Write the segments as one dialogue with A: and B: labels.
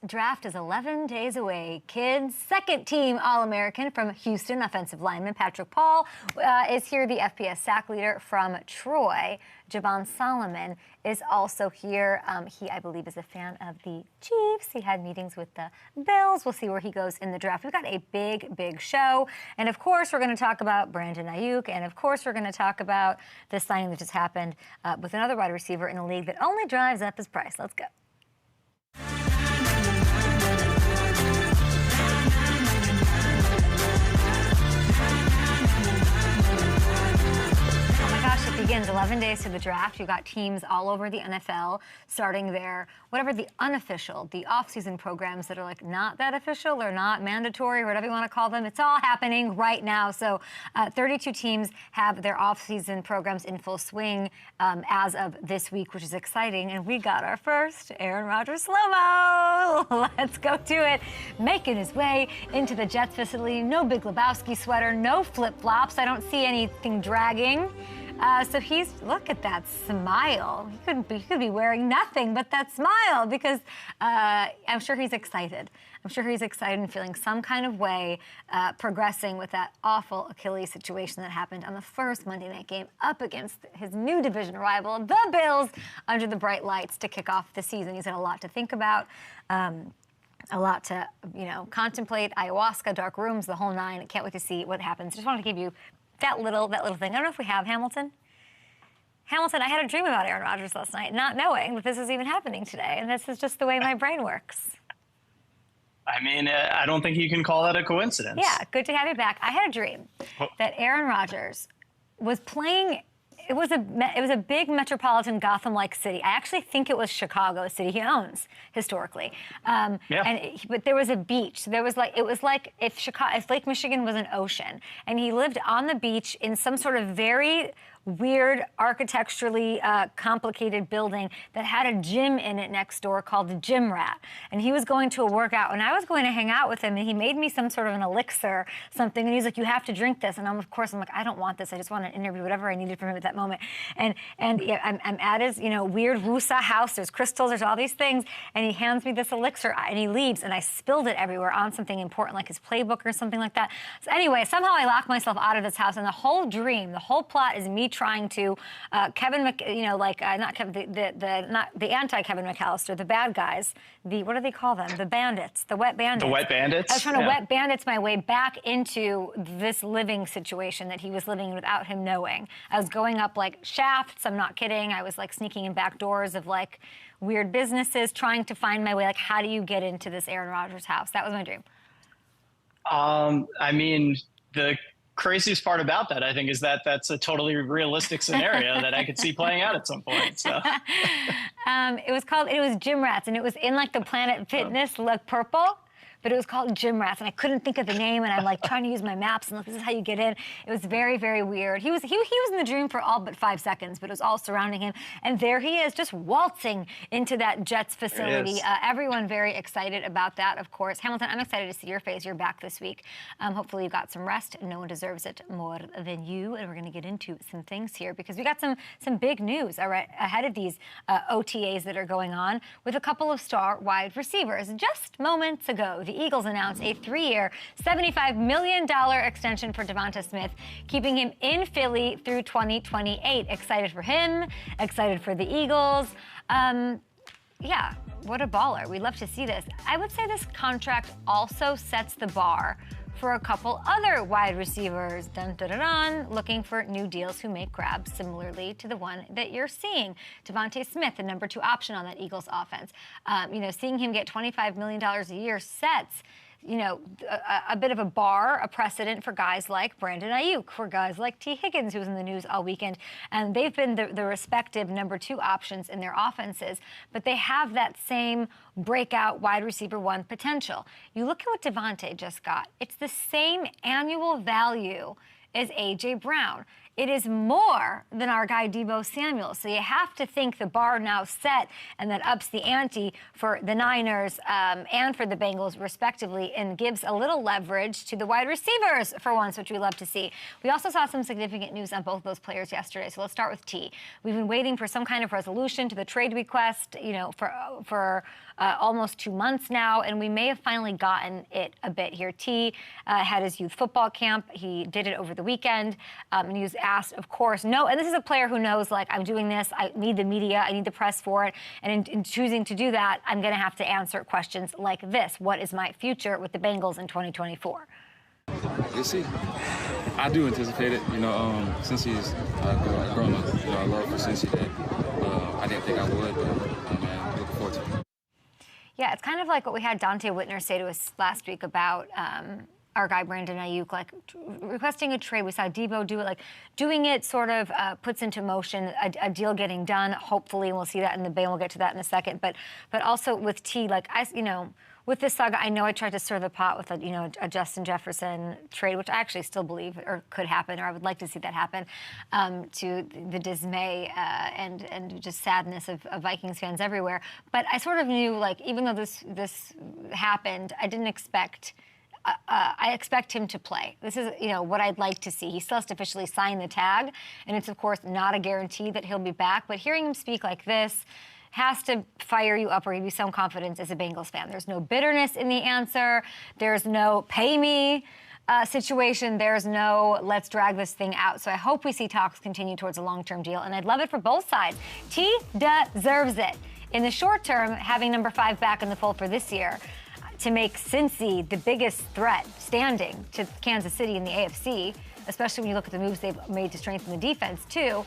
A: Draft is 11 days away. Kids, second team All-American from Houston, offensive lineman Patrick is here. The FBS sack leader from Troy, Javon Solomon, is also here. He, I believe, is a fan of the Chiefs. He had meetings with the Bills. We'll see where he goes in the draft. We've got a big, big show. And, of course, we're going to talk about Brandon Aiyuk. And, of course, we're going to talk about the signing that just happened with another wide receiver in a league that only drives up his price. Let's go. Begins 11 days to the draft. You've got teams all over the NFL starting their, whatever the unofficial, the offseason programs that are like not that official or not mandatory or whatever you want to call them. It's all happening right now. So 32 teams have their offseason programs in full swing as of this week, which is exciting. And we got our first Aaron Rodgers slo-mo. Let's go to it. Making his way into the Jets facility. No Big Lebowski sweater, no flip-flops. I don't see anything dragging. So look at that smile. He could be wearing nothing but that smile because I'm sure he's excited. I'm sure he's excited and feeling some kind of way progressing with that awful Achilles situation that happened on the first Monday night game up against his new division rival, the Bills, under the bright lights to kick off the season. He's had a lot to think about. A lot to, contemplate. Ayahuasca, dark rooms, the whole nine. I can't wait to see what happens. Just wanted to give you that little thing. I don't know if we have Hamilton. Hamilton, I had a dream about Aaron Rodgers last night, not knowing that this is even happening today. And this is just the way my brain works.
B: I mean, I don't think you can call that a coincidence.
A: Yeah, good to have you back. I had a dream that Aaron Rodgers was playing. It was a big metropolitan Gotham-like city. I actually think it was Chicago, a city he owns historically. But there was a beach. It was like if Lake Michigan was an ocean, and he lived on the beach in some sort of very weird, architecturally complicated building that had a gym in it next door called the Gym Rat. And he was going to a workout, and I was going to hang out with him, and he made me some sort of an elixir, something, and he's like, you have to drink this. And I'm like, I don't want this. I just want an interview, whatever I needed from him at that moment. And yeah, I'm at his, weird Wusa house. There's crystals, there's all these things, and he hands me this elixir, and he leaves, and I spilled it everywhere on something important, like his playbook or something like that. So anyway, somehow I locked myself out of this house, and the whole dream, the whole plot is me trying to not the anti-Kevin McAllister, the bad guys, what do they call them? The bandits, the wet bandits.
B: The wet bandits?
A: I was trying to wet bandits my way back into this living situation that he was living in without him knowing. I was going up like shafts, I'm not kidding. I was like sneaking in back doors of like weird businesses, trying to find my way. Like, how do you get into this Aaron Rodgers house? That was my dream.
B: I mean, the craziest part about that, I think, is that that's a totally realistic scenario that I could see playing out at some point. So,
A: it was Gym Rats, and it was in like the Planet Fitness look purple. But it was called Gym Rats, and I couldn't think of the name, and I'm like trying to use my maps, and look, this is how you get in. It was very, very weird. He was in the dream for all but 5 seconds, but it was all surrounding him. And there he is, just waltzing into that Jets facility. Everyone very excited about that, of course. Hamilton, I'm excited to see your face. You're back this week. Hopefully you got some rest. No one deserves it more than you, and we're going to get into some things here because we got some big news ahead of these OTAs that are going on with a couple of star wide receivers. Just moments ago, the Eagles announced a 3-year, $75 million extension for Devonta Smith, keeping him in Philly through 2028. Excited for him, excited for the Eagles. Yeah, what a baller. We'd love to see this. I would say this contract also sets the bar for a couple other wide receivers, looking for new deals who make grabs similarly to the one that you're seeing. Devonta Smith, the number 2 option on that Eagles offense. Seeing him get $25 million a year sets a bit of a bar, a precedent for guys like Brandon Aiyuk, for guys like T. Higgins, who was in the news all weekend. And they've been the respective number 2 options in their offenses, but they have that same breakout wide receiver 1 potential. You look at what Devonta just got. It's the same annual value as A.J. Brown. It is more than our guy Deebo Samuel. So you have to think the bar now set, and that ups the ante for the Niners and for the Bengals, respectively, and gives a little leverage to the wide receivers for once, which we love to see. We also saw some significant news on both those players yesterday. So let's start with T. We've been waiting for some kind of resolution to the trade request, for almost 2 months now, and we may have finally gotten it a bit here. T had his youth football camp. He did it over the weekend, and he was asked, of course, no. And this is a player who knows, like, I'm doing this. I need the media. I need the press for it. And in choosing to do that, I'm going to have to answer questions like this. What is my future with the Bengals in 2024?
C: We'll see. I do anticipate it. Since he's grown up, I love for Cincy that I didn't think I would, but man, looking forward to it.
A: Yeah, it's kind of like what we had Dante Whitner say to us last week about our guy Brandon Aiyuk, like requesting a trade. We saw Debo do it, like doing it sort of puts into motion a deal getting done, hopefully, and we'll see that in the Bay, and we'll get to that in a second. But also with T, like, with this saga, I know I tried to stir the pot with a Justin Jefferson trade, which I actually still believe or could happen, or I would like to see that happen, to the dismay and just sadness of Vikings fans everywhere. But I sort of knew, like, even though this happened, I didn't expect. I expect him to play. This is, what I'd like to see. He still has to officially sign the tag, and it's, of course, not a guarantee that he'll be back. But hearing him speak like this has to fire you up or give you some confidence as a Bengals fan. There's no bitterness in the answer. There's no pay me situation. There's no let's drag this thing out. So I hope we see talks continue towards a long-term deal, and I'd love it for both sides. T deserves it. In the short term, having number 5 back in the fold for this year to make Cincy the biggest threat standing to Kansas City in the AFC, especially when you look at the moves they've made to strengthen the defense too.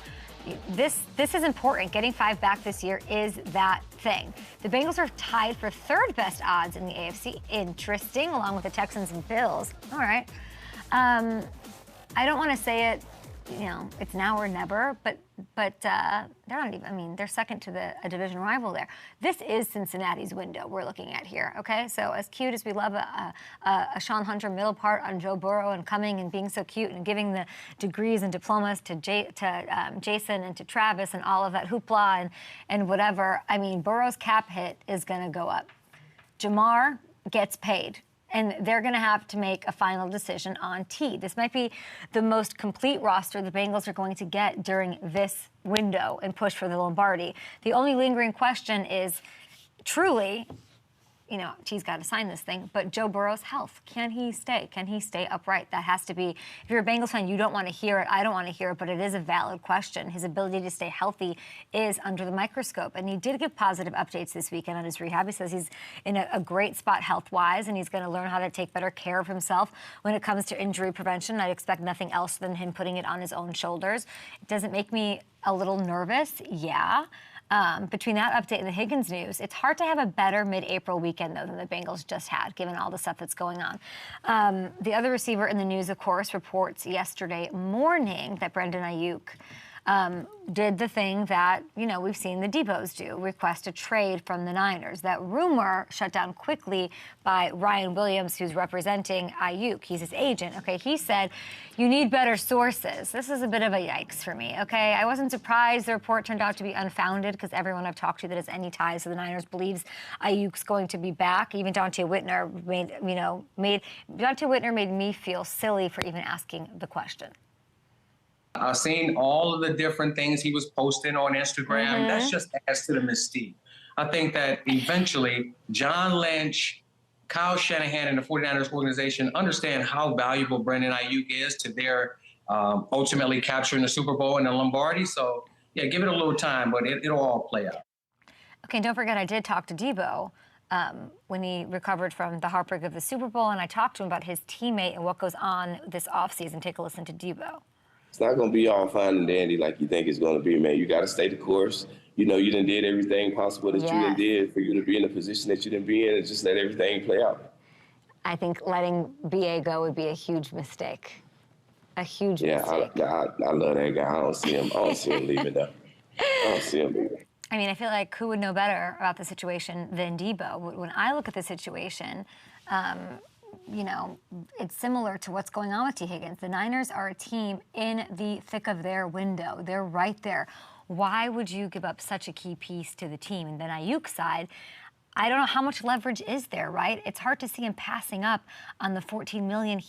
A: This is important. Getting 5 back this year is that thing. The Bengals are tied for 3rd best odds in the AFC. Interesting, along with the Texans and Bills. All right. I don't want to say it, it's now or never, but they're not even, they're second to a division rival there. This is Cincinnati's window we're looking at here, okay? So as cute as we love a Sean Hunter middle part on Joe Burrow and coming and being so cute and giving the degrees and diplomas to Jason and to Travis and all of that hoopla and whatever, Burrow's cap hit is going to go up. Jamar gets paid. And they're going to have to make a final decision on T. This might be the most complete roster the Bengals are going to get during this window and push for the Lombardi. The only lingering question is, truly, T's got to sign this thing, but Joe Burrow's health. Can he stay? Can he stay upright? That has to be, if you're a Bengals fan, you don't want to hear it. I don't want to hear it, but it is a valid question. His ability to stay healthy is under the microscope. And he did give positive updates this weekend on his rehab. He says he's in a great spot health-wise, and he's going to learn how to take better care of himself when it comes to injury prevention. I'd expect nothing else than him putting it on his own shoulders. Does it make me a little nervous? Yeah. Between that update and the Higgins news, it's hard to have a better mid-April weekend, though, than the Bengals just had, given all the stuff that's going on. The other receiver in the news, of course, reports yesterday morning that Brandon Aiyuk did the thing that, we've seen the Debos do, request a trade from the Niners. That rumor shut down quickly by Ryan Williams, who's representing Aiyuk. He's his agent, okay? He said, you need better sources. This is a bit of a yikes for me, okay? I wasn't surprised the report turned out to be unfounded because everyone I've talked to that has any ties to the Niners believes Aiyuk's going to be back. Even Dante Whitner made me feel silly for even asking the question.
D: I've seen all of the different things he was posting on Instagram. Mm-hmm. That's just adds to the mystique. I think that eventually John Lynch, Kyle Shanahan, and the 49ers organization understand how valuable Brandon Aiyuk is to their ultimately capturing the Super Bowl and the Lombardi. So, yeah, give it a little time, but it'll all play out.
A: Okay, don't forget I did talk to Debo when he recovered from the heartbreak of the Super Bowl, and I talked to him about his teammate and what goes on this offseason. Take a listen to Debo.
E: It's not going to be all fine and dandy like you think it's going to be, man. You got to stay the course. You done did everything possible that you done did for you to be in the position that you done be in, and just let everything play out.
A: I think letting BA go would be a huge mistake. A huge mistake.
E: Yeah, I love that guy. I don't see him leaving, though. I don't see him leaving.
A: I feel like who would know better about the situation than Debo? When I look at the situation, it's similar to what's going on with T. Higgins. The Niners are a team in the thick of their window. They're right there. Why would you give up such a key piece to the team? And then Aiyuk's side, I don't know how much leverage is there, right? It's hard to see him passing up on the $14 million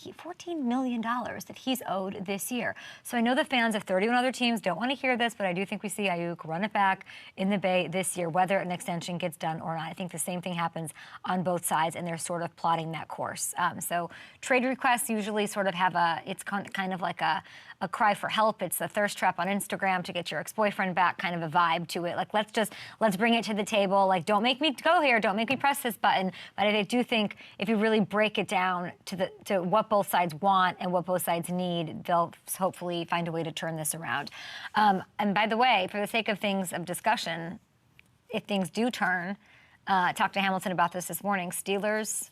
A: that he's owed this year. So I know the fans of 31 other teams don't want to hear this, but I do think we see Aiyuk run it back in the Bay this year, whether an extension gets done or not. I think the same thing happens on both sides, and they're sort of plotting that course. So trade requests usually sort of have it's kind of like a cry for help. It's a thirst trap on Instagram to get your ex-boyfriend back, kind of a vibe to it. Like, let's bring it to the table. Like, don't make me go here. Don't make me press this button. But I do think if you really break it down to what both sides want and what both sides need, they'll hopefully find a way to turn this around. And by the way, for the sake of things of discussion, if things do turn, talked to Hamilton about this morning, Steelers,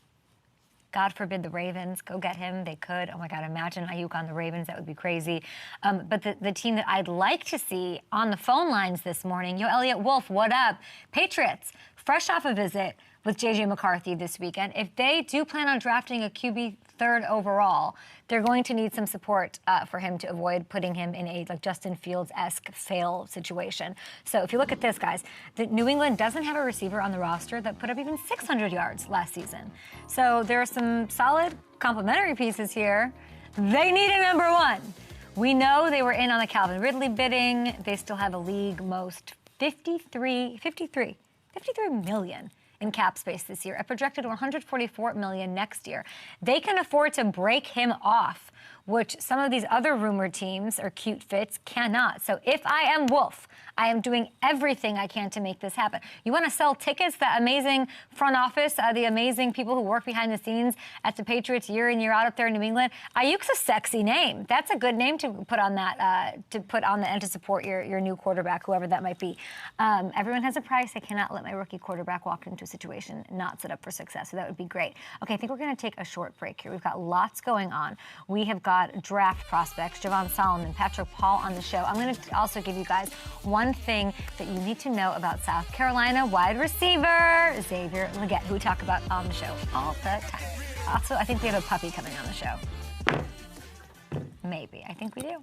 A: God forbid the Ravens go get him. They could. Oh, my God, imagine Aiyuk on the Ravens. That would be crazy. But the team that I'd like to see on the phone lines this morning, Elliot Wolf, what up? Patriots, fresh off a visit with J.J. McCarthy this weekend. If they do plan on drafting a QB third overall, they're going to need some support for him to avoid putting him in a Justin Fields-esque fail situation. So if you look at this, guys, New England doesn't have a receiver on the roster that put up even 600 yards last season. So there are some solid complementary pieces here. They need a number one. We know they were in on the Calvin Ridley bidding. They still have a league most 53 million in cap space this year, a projected $144 million next year. They can afford to break him off, which some of these other rumored teams or cute fits cannot. So if I am Wolf, I am doing everything I can to make this happen. You want to sell tickets, the amazing front office, the amazing people who work behind the scenes at the Patriots year in, year out up there in New England. Aiyuk's a sexy name. That's a good name to put on that, and to support your new quarterback, whoever that might be. Everyone has a price. I cannot let my rookie quarterback walk into a situation not set up for success. So that would be great. Okay, I think we're going to take a short break here. We've got lots going on. We have got draft prospects, Javon Solomon, Patrick Paul on the show. I'm going to also give you guys one thing that you need to know about South Carolina wide receiver Xavier Legette, who we talk about on the show all the time. Also, I think we have a puppy coming on the show. Maybe. I think we do.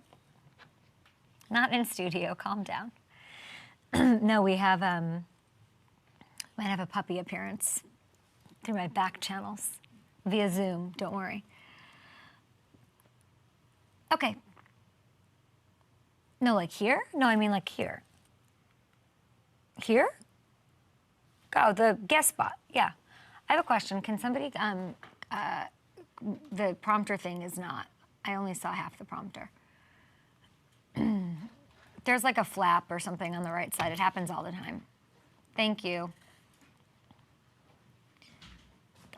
A: Not in studio. Calm down. No, we have might have a puppy appearance through my back channels via Zoom. Don't worry. Okay. No, like here? No, I mean like here. Here? Oh, the guest spot. Yeah. I have a question. Can somebody, the prompter thing is not, I only saw half the prompter. There's like a flap or something on the right side. It happens all the time. Thank you.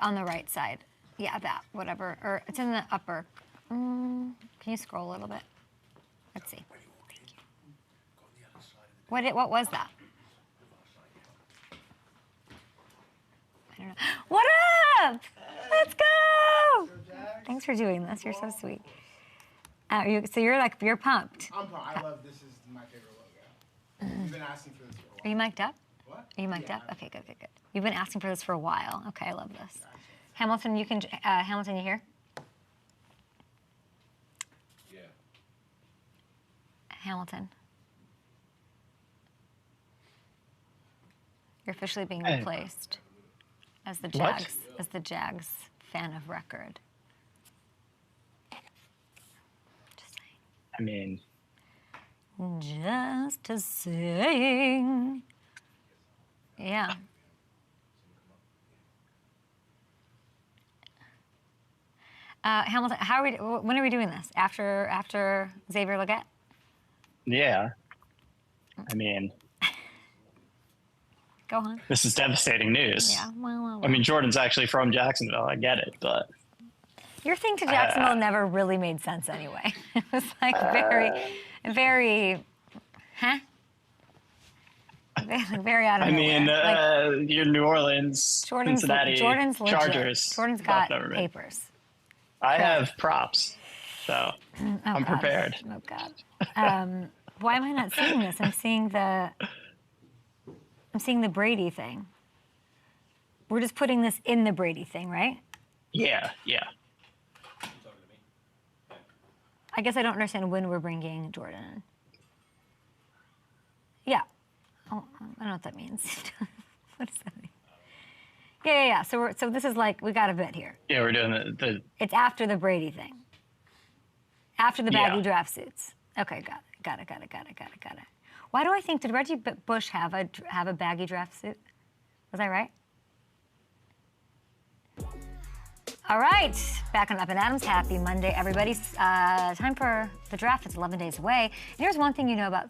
A: On the right side. Yeah, that, whatever. Or it's in the upper. Can you scroll a little bit? Let's see. Thank you. What was that? I don't know. What up? Let's go! Thanks for doing this. You're so sweet. So you're pumped.
F: I'm pumped. I love this. Is my favorite logo. You've been asking for this for a while.
A: Are you mic'd up?
F: What?
A: Are you mic'd up? Okay, good. You've been asking for this for a while. Okay, I love this. Gotcha. Hamilton, you here?
C: Yeah.
A: Hamilton. You're officially being replaced as the Jags fan of record. Just saying.
B: I mean,
A: just saying. Yeah. Hamilton, when are we doing this? After Xavier Legette?
B: yeah. I mean,
A: Go on.
B: this is devastating news.
A: Yeah, well.
B: I mean, Jordan's actually from Jacksonville. I get it, but
A: Your thing to Jacksonville never really made sense anyway. It was like very, huh? Very out of nowhere.
B: I mean, your New Orleans, Cincinnati
A: Jordan's legit.
B: Chargers.
A: Jordan's got papers.
B: I have props, so I'm prepared.
A: Oh, God. Why am I not seeing this? I'm seeing the Brady thing. We're just putting this in the Brady thing, right?
B: Yeah.
A: I guess I don't understand when we're bringing Jordan in. Yeah. Oh, I don't know what that means. What does that mean? Yeah. So this is like, we got a bit here.
B: Yeah, we're doing the
A: It's after the Brady thing. After the baggy draft suits. Okay, got it. Why do I think, did Reggie Bush have a baggy draft suit? Was I right? All right, back on Up and Adams. Happy Monday, everybody. Time for the draft. It's 11 days away. And here's one thing you know about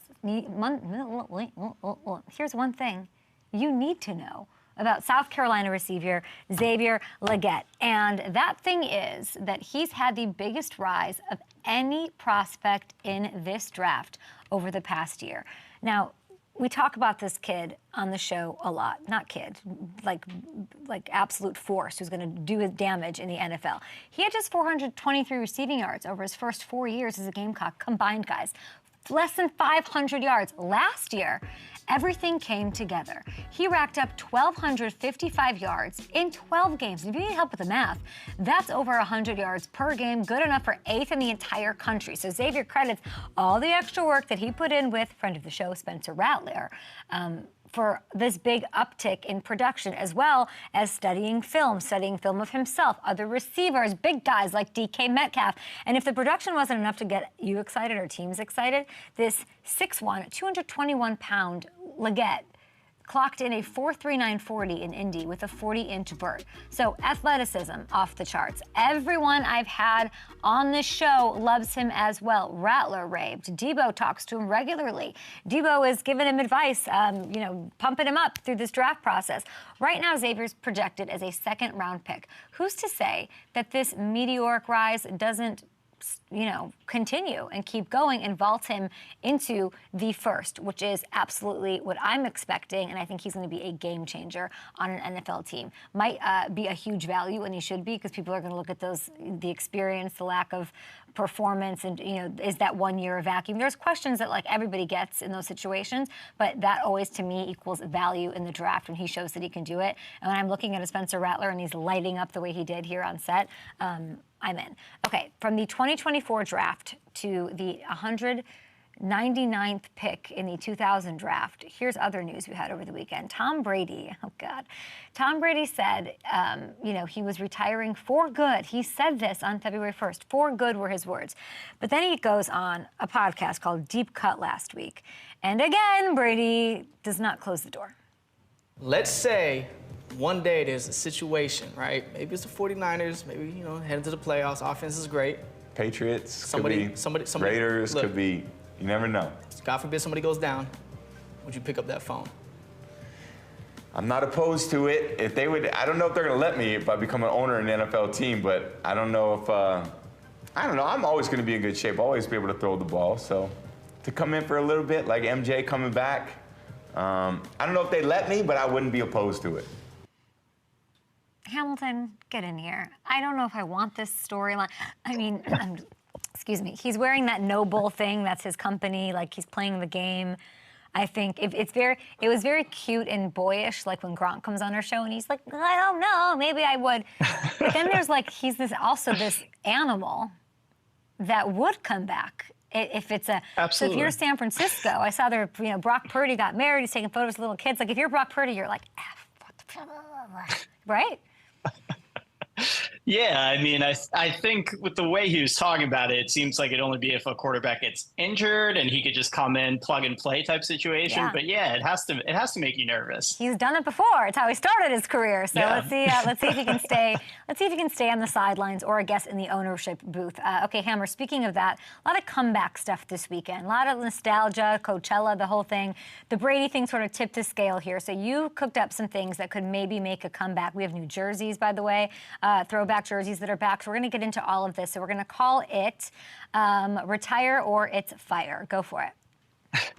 A: here's one thing you need to know about South Carolina receiver Xavier Legette. And that thing is that he's had the biggest rise of any prospect in this draft over the past year. Now, we talk about this kid on the show a lot. Not kid, like absolute force who's going to do his damage in the NFL. He had just 423 receiving yards over his first 4 years as a Gamecock combined, guys. Less than 500 yards. Last year, everything came together. He racked up 1,255 yards in 12 games. If you need help with the math, that's over 100 yards per game, good enough for 8th in the entire country. So Xavier credits all the extra work that he put in with friend of the show, Spencer Rattler, for this big uptick in production, as well as studying film of himself, other receivers, big guys like DK Metcalf. And if the production wasn't enough to get you excited or teams excited, this 6'1", 221-pound Legette clocked in a 4.3940 in Indy with a 40-inch vert. So athleticism off the charts. Everyone I've had on this show loves him as well. Rattler raved. Debo talks to him regularly. Debo is giving him advice, pumping him up through this draft process. Right now, Xavier's projected as a second-round pick. Who's to say that this meteoric rise doesn't continue and keep going and vault him into the first, which is absolutely what I'm expecting. And I think he's going to be a game changer on an NFL team. Might be a huge value, and he should be, because people are going to look at the experience, the lack of performance, and, is that 1 year a vacuum? There's questions that like everybody gets in those situations, but that always to me equals value in the draft when he shows that he can do it. And when I'm looking at a Spencer Rattler and he's lighting up the way he did here on set, I'm in. Okay, from the 2024 draft to the 199th pick in the 2000 draft, here's other news we had over the weekend. Tom Brady, oh God. Tom Brady said, he was retiring for good. He said this on February 1st. For good were his words. But then he goes on a podcast called Deep Cut last week. And again, Brady does not close the door.
G: Let's say one day there's a situation, right? Maybe it's the 49ers, maybe, heading to the playoffs. Offense is great.
H: Patriots,
G: somebody,
H: Raiders,
G: look,
H: could be, you never know.
G: God forbid somebody goes down. Would you pick up that phone?
H: I'm not opposed to it. If they would, I don't know if they're going to let me if I become an owner in an NFL team, but I don't know if, I don't know. I'm always going to be in good shape, always be able to throw the ball. So to come in for a little bit, like MJ coming back, I don't know if they let me, but I wouldn't be opposed to it.
A: Hamilton, get in here. I don't know if I want this storyline. I mean, excuse me. He's wearing that no bull thing. That's his company. Like, he's playing the game. I think it was very cute and boyish, like when Gronk comes on our show and he's like, I don't know, maybe I would. But then there's like, he's this animal that would come back. If it's
B: Absolutely.
A: So if you're San Francisco, I saw there, Brock Purdy got married. He's taking photos of little kids. Like, if you're Brock Purdy, you're like, right?
B: Yeah, I mean, I think with the way he was talking about it, it seems like it'd only be if a quarterback gets injured and he could just come in, plug and play type situation. Yeah. But yeah, it has to make you nervous. He's
A: done it before. It's how he started his career. So let's see if he can stay. Let's see if he can stay on the sidelines or I guess in the ownership booth. Okay, Hammer. Speaking of that, a lot of comeback stuff this weekend. A lot of nostalgia, Coachella, the whole thing. The Brady thing sort of tipped the scale here. So you cooked up some things that could maybe make a comeback. We have new jerseys, by the way, throwback jerseys that are back. So we're going to get into all of this. So we're going to call it retire or it's fire. Go for it.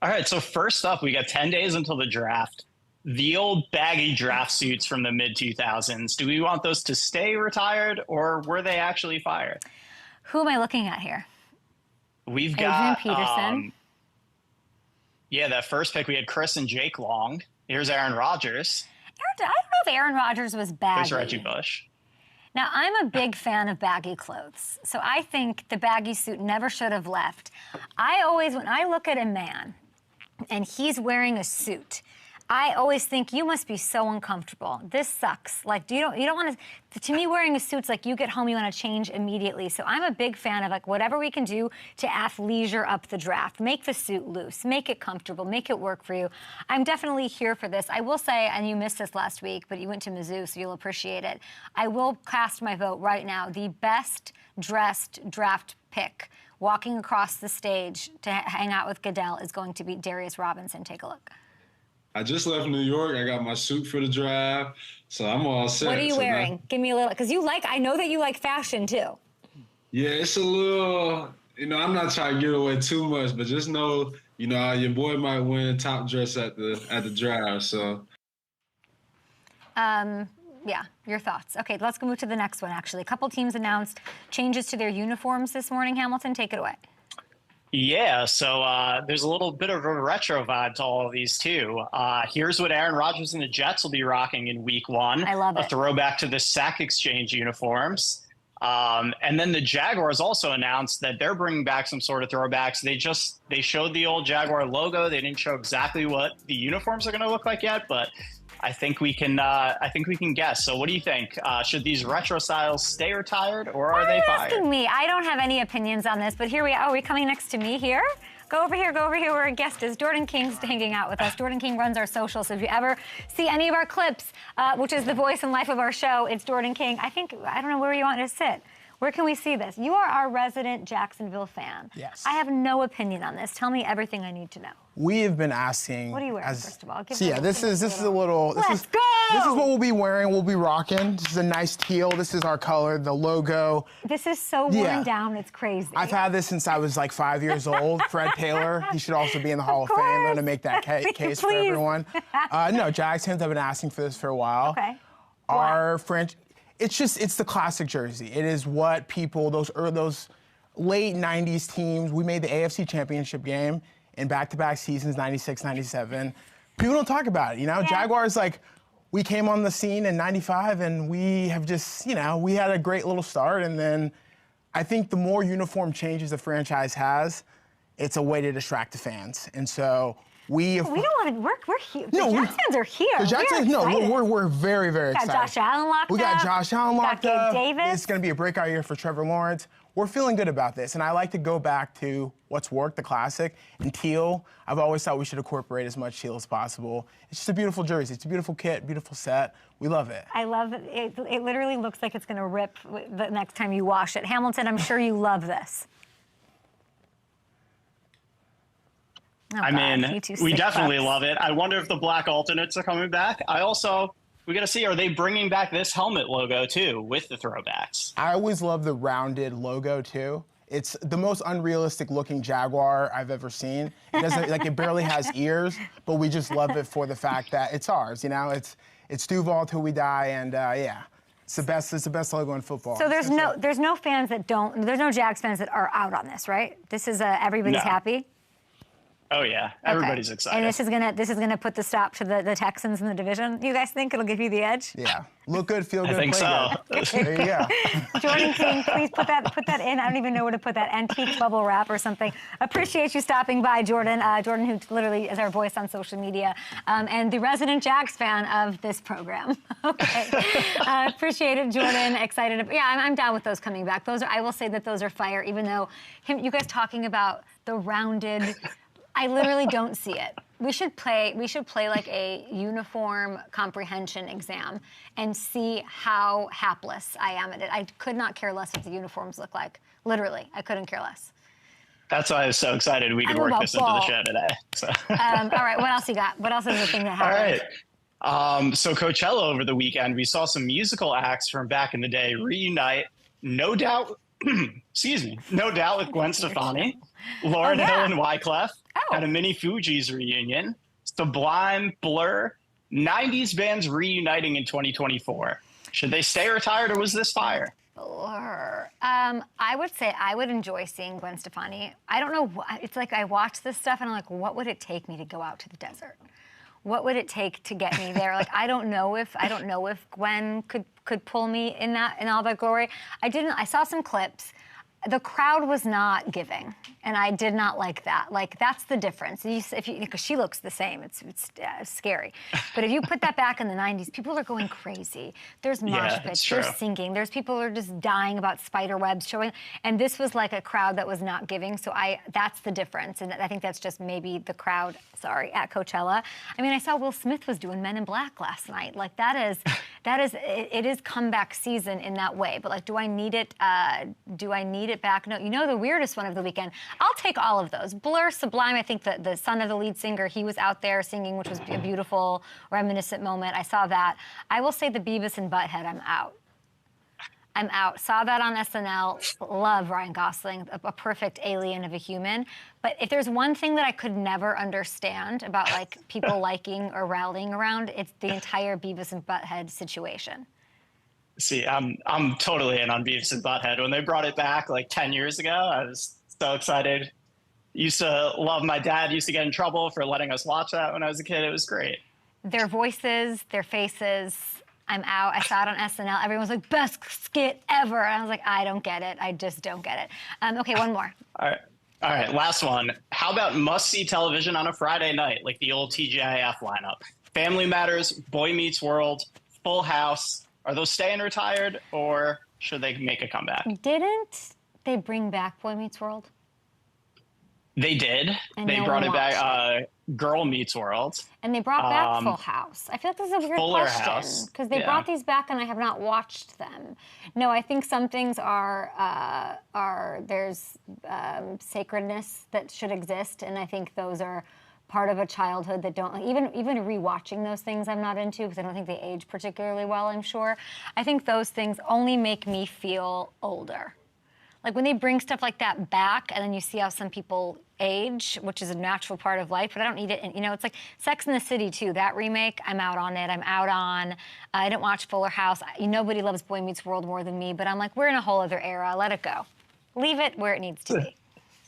B: All right. So first up, we got 10 days until the draft. The old baggy draft suits from the mid-2000s. Do we want those to stay retired or were they actually fired?
A: Who am I looking at here?
B: We've
A: Adrian
B: got
A: Peterson.
B: That first pick, we had Chris and Jake Long. Here's Aaron Rodgers.
A: I don't know if Aaron Rodgers was baggy.
B: There's Reggie Bush.
A: Now, I'm a big fan of baggy clothes, so I think the baggy suit never should have left. When I look at a man and he's wearing a suit, I always think you must be so uncomfortable. This sucks. Like, you don't want to me, wearing a suit's like you get home, you want to change immediately. So I'm a big fan of like whatever we can do to athleisure up the draft. Make the suit loose, make it comfortable, make it work for you. I'm definitely here for this. I will say, and you missed this last week, but you went to Mizzou, so you'll appreciate it. I will cast my vote right now. The best dressed draft pick walking across the stage to hang out with Goodell is going to be Darius Robinson. Take a look.
I: I just left New York. I got my suit for the draft, so I'm all set.
A: What are you wearing? Give me a little, because I know that you like fashion too.
I: Yeah, it's a little, I'm not trying to give away too much, but just know, your boy might win top dress at the draft, so.
A: Yeah, your thoughts. Okay, let's go move to the next one, actually. A couple teams announced changes to their uniforms this morning. Hamilton, take it away.
B: Yeah, so there's a little bit of a retro vibe to all of these, too. Here's what Aaron Rodgers and the Jets will be rocking in Week 1.
A: I love it.
B: A throwback to the Sack Exchange uniforms. And then the Jaguars also announced that they're bringing back some sort of throwbacks. They showed the old Jaguar logo. They didn't show exactly what the uniforms are going to look like yet, but I think we can guess. So what do you think? Should these retro styles stay retired, or are they fired?
A: Asking me. I don't have any opinions on this, but here we are. Are we coming next to me here? Go over here where our guest is. Jordan King's hanging out with us. Jordan King runs our social, so if you ever see any of our clips, which is the voice and life of our show, it's Jordan King. I don't know where you want to sit. Where can we see this? You are our resident Jacksonville fan.
J: Yes.
A: I have no opinion on this. Tell me everything I need to know.
J: We have been asking.
A: What are you wearing, first of all?
J: This is a little.
A: Let's go!
J: This is what we'll be wearing. We'll be rocking. This is a nice teal. This is our color, the logo.
A: This is so worn down. It's crazy.
J: I've had this since I was like 5 years old. Fred Taylor, he should also be in the Hall of Fame. I'm going to make that case for everyone. No, Jags fans have been asking for this for a while.
A: Okay.
J: Our French. It's the classic jersey. It is what people, those late 90s teams, we made the AFC Championship game in back-to-back seasons, 96, 97. People don't talk about it, Yeah. Jaguars, we came on the scene in 95 and we have just, we had a great little start. And then I think the more uniform changes the franchise has, it's a way to distract the fans. And so we don't
A: want to work. We're here. The Jets fans are here.
J: The Jets fans, we're very, very excited.
A: We got Josh Allen locked up.
J: We got Josh Allen locked up.
A: Gabe Davis.
J: It's going to be a breakout year for Trevor Lawrence. We're feeling good about this. And I like to go back to what's worked, the classic. And teal, I've always thought we should incorporate as much teal as possible. It's just a beautiful jersey. It's a beautiful kit, beautiful set. We love it.
A: I love it. It literally looks like it's going to rip the next time you wash it. Hamilton, I'm sure you love this. Oh,
B: I mean, we definitely love it. I wonder if the black alternates are coming back. We got to see, are they bringing back this helmet logo too with the throwbacks?
J: I always love the rounded logo too. It's the most unrealistic looking Jaguar I've ever seen. It doesn't, it barely has ears, but we just love it for the fact that it's ours, It's Duval till we die, and it's the best logo in football.
A: So there's no fans that don't, there's no Jags fans that are out on this, right? This is everybody's happy?
B: Oh yeah, everybody's excited.
A: And this is gonna put the stop to the Texans in the division. You guys think it'll give you the edge?
J: Yeah, look good, feel good,
B: I think so.
J: Good. There you go.
A: Jordan King, please put that in. I don't even know where to put that, antique bubble wrap or something. Appreciate you stopping by, Jordan. Jordan, who literally is our voice on social media, and the resident Jags fan of this program. Okay, appreciate it, Jordan. Excited. I'm down with those coming back. I will say that those are fire. Even though you guys talking about the rounded. I literally don't see it. We should play like a uniform comprehension exam and see how hapless I am at it. I could not care less what the uniforms look like. Literally, I couldn't care less.
B: That's why I was so excited we could work this into the show today. So.
A: All right, what else you got? What else is the thing that happened?
B: All right. So Coachella over the weekend, we saw some musical acts from back in the day reunite. No doubt, no doubt with Gwen Stefani, Lauryn Hill and Wyclef. At a mini Fugees reunion, Sublime, Blur, 90s bands reuniting in 2024. Should they stay retired, or was this fire?
A: Blur. I would say I would enjoy seeing Gwen Stefani. I don't know. It's like I watch this stuff and I'm like, what would it take me to go out to the desert? What would it take to get me there? Like I don't know if Gwen could pull me in all that glory. I saw some clips. The crowd was not giving, and I did not like that. Like, that's the difference. Because she looks the same. It's scary. But if you put that back in the 90s, people are going crazy. There's mosh pits, there's singing, there's people who are just dying about spider webs showing. And this was like a crowd that was not giving. So that's the difference. And I think that's just maybe the crowd, at Coachella. I mean, I saw Will Smith was doing Men in Black last night. Like, it is comeback season in that way. But like, do I need it? Do I need it back? No. You know the weirdest one of the weekend? I'll take all of those. Blur, Sublime, I think the son of the lead singer, he was out there singing, which was a beautiful, reminiscent moment. I saw that. I will say the Beavis and Butthead, I'm out. I'm out. Saw that on SNL. Love Ryan Gosling, a perfect alien of a human. But if there's one thing that I could never understand about like people liking or rallying around, it's the entire Beavis and Butthead situation.
B: See, I'm totally in on Beavis and Butthead. When they brought it back like 10 years ago, I was so excited. Used to love, my dad used to get in trouble for letting us watch that when I was a kid. It was great.
A: Their voices, their faces, I'm out. I saw it on SNL. Everyone was like, best skit ever. And I was like, I don't get it. I just don't get it. Okay, one more.
B: All right, last one. How about must-see television on a Friday night, like the old TGIF lineup? Family Matters, Boy Meets World, Full House. Are those staying retired, or should they make a comeback?
A: Didn't they bring back Boy Meets World?
B: They did. They brought it back. Girl Meets World.
A: And they brought back Full House. I feel like this is a weird
B: Fuller
A: question
B: House.
A: because they brought these back and I have not watched them. No, I think some things are there's sacredness that should exist, and I think those are part of a childhood that don't, even rewatching those things I'm not into because I don't think they age particularly well, I'm sure. I think those things only make me feel older. Like when they bring stuff like that back and then you see how some people age, which is a natural part of life, but I don't need it. And, it's like Sex and the City too, that remake, I'm out on it. I'm out on, I didn't watch Fuller House. Nobody loves Boy Meets World more than me, but I'm like, we're in a whole other era. Let it go. Leave it where it needs to be.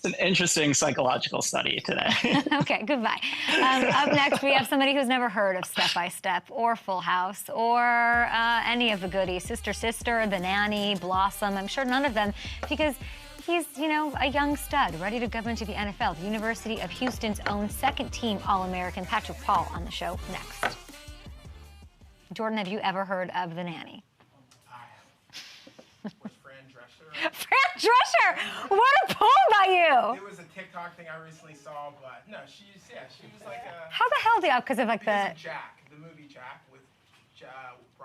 B: It's an interesting psychological study today.
A: Okay, goodbye. Up next, we have somebody who's never heard of Step by Step or Full House or any of the goodies. Sister, The Nanny, Blossom. I'm sure none of them, because he's, a young stud ready to go into the NFL. The University of Houston's own second-team All-American Patrick Paul on the show next. Jordan, have you ever heard of The Nanny? Fran Drescher! What a pull by you!
J: It was a TikTok thing I recently saw, but no, she was like a...
A: How the hell did because of like
J: the movie Jack with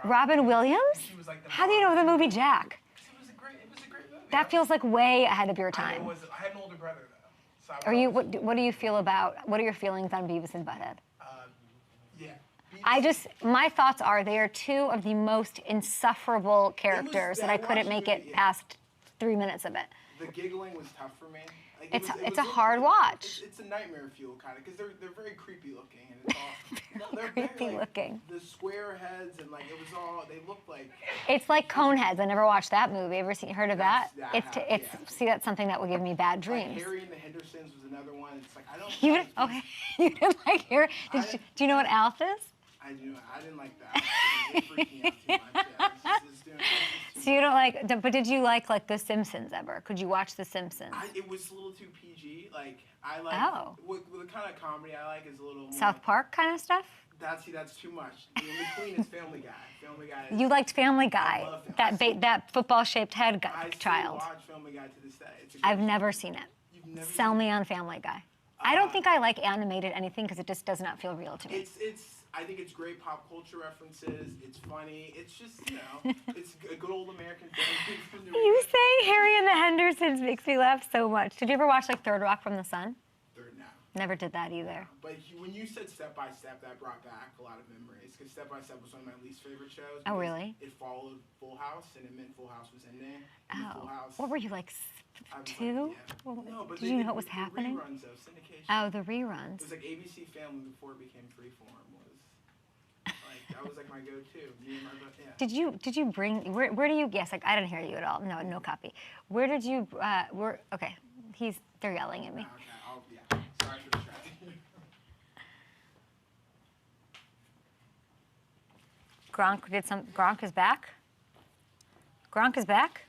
A: Robin Williams?
J: She was like
A: How do you know the movie Jack?
J: It was a great movie.
A: That feels like way ahead of your time.
J: I had an older brother though. So
A: what do you feel about, what are your feelings on Beavis and Butthead?
J: Yeah.
A: My thoughts are they are two of the most insufferable characters that I couldn't make it past 3 minutes of it.
J: The giggling was tough for me. Like,
A: it's a hard watch.
J: It's a nightmare fuel kind of because they're very creepy looking and it's all they're
A: creepy
J: very,
A: looking.
J: The square heads and like it was all they looked like.
A: It's like Coneheads. I never watched that movie. Ever heard of that? See, that's something that will give me bad dreams.
J: Like Harry and the Hendersons was another one. It's like I don't.
A: You didn't like Harry? Do you know what Alf is?
J: I do. I didn't like that. It freaked me out too much. Yeah,
A: so you don't like, but did you like The Simpsons ever? Could you watch The Simpsons?
J: It was a little too PG. Like I like with the kind of comedy I like is a little more,
A: South Park kind of stuff.
J: That's too much. The only clean is Family Guy. Family Guy.
A: You liked Family Guy.
J: I love
A: that football-shaped head child.
J: I watch Family Guy to this day.
A: I've never seen it.
J: You've never
A: Sell me on Family Guy. I don't think I like animated anything because it just does not feel real to me.
J: I think it's great pop culture references. It's funny. It's just, it's a good old American family.
A: You say Harry and the Hendersons makes me laugh so much. Did you ever watch Third Rock from the Sun?
J: No.
A: Never did that either.
J: But when you said Step by Step, that brought back a lot of memories. Because Step by Step was one of my least favorite shows.
A: Oh, really?
J: It followed Full House, and it meant Full House was ending.
A: Oh. What were you, 2?
J: No, but
A: did you know what was happening?
J: The reruns of syndication.
A: Oh, the reruns.
J: It was like ABC Family before it became Freeform. That was my go-to. Me and my brother. Yeah.
A: Did you bring? Where do you? Yes, I didn't hear you at all. No copy. Where did you? Okay. They're yelling at me.
J: Okay. Sorry for distracting you.
A: Gronk is back. Gronk is back.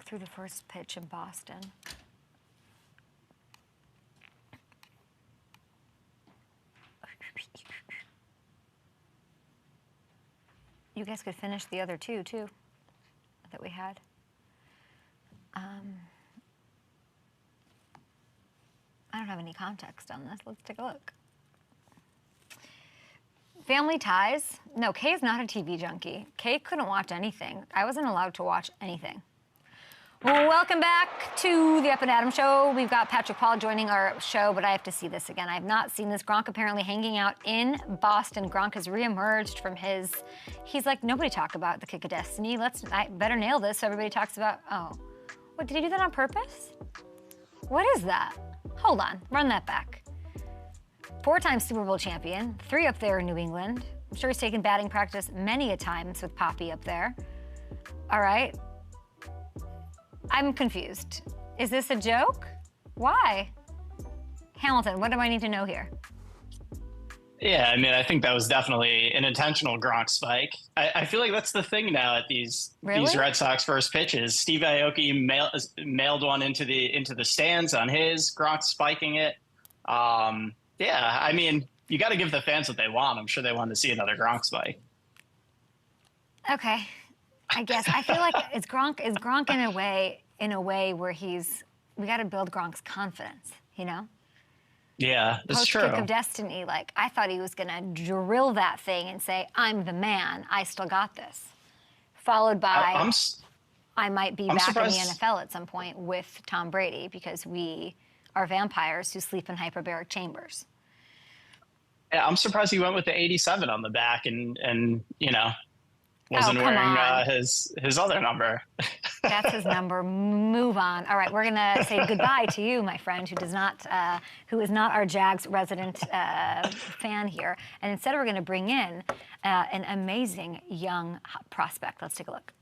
A: through the first pitch in Boston. You guys could finish the other two, too, that we had. I don't have any context on this. Let's take a look. Family ties. No, Kay is not a TV junkie. Kay couldn't watch anything. I wasn't allowed to watch anything. Well, welcome back to the Up and Adam Show. We've got Patrick Paul joining our show, but I have to see this again. I have not seen this. Gronk apparently hanging out in Boston. Gronk has reemerged from his, he's like, nobody talk about the kick of destiny. I better nail this so everybody talks about, oh. What, did he do that on purpose? What is that? Hold on, run that back. 4-time Super Bowl champion, 3 up there in New England. I'm sure he's taken batting practice many a times with Poppy up there. All right. I'm confused. Is this a joke? Why? Hamilton, what do I need to know here?
B: Yeah, I mean, I think that was definitely an intentional Gronk spike. I feel like that's the thing now at these Red Sox first pitches. Steve Aoki mailed one into the stands on his, Gronk spiking it. Yeah, I mean, you got to give the fans what they want. I'm sure they want to see another Gronk spike.
A: Okay, I guess I feel like is Gronk in a way where we got to build Gronk's confidence, you know?
B: Yeah, that's true.
A: Post kick of destiny, like I thought he was gonna drill that thing and say, "I'm the man. I still got this." Followed by, I might be back in the NFL at some point with Tom Brady because we are vampires who sleep in hyperbaric chambers.
B: Yeah, I'm surprised he went with the 87 on the back and you know, wasn't wearing his other number.
A: That's his number. Move on. All right, we're gonna say goodbye to you, my friend, who is not our Jags resident fan here, and instead we're gonna bring in an amazing young prospect. Let's take a look.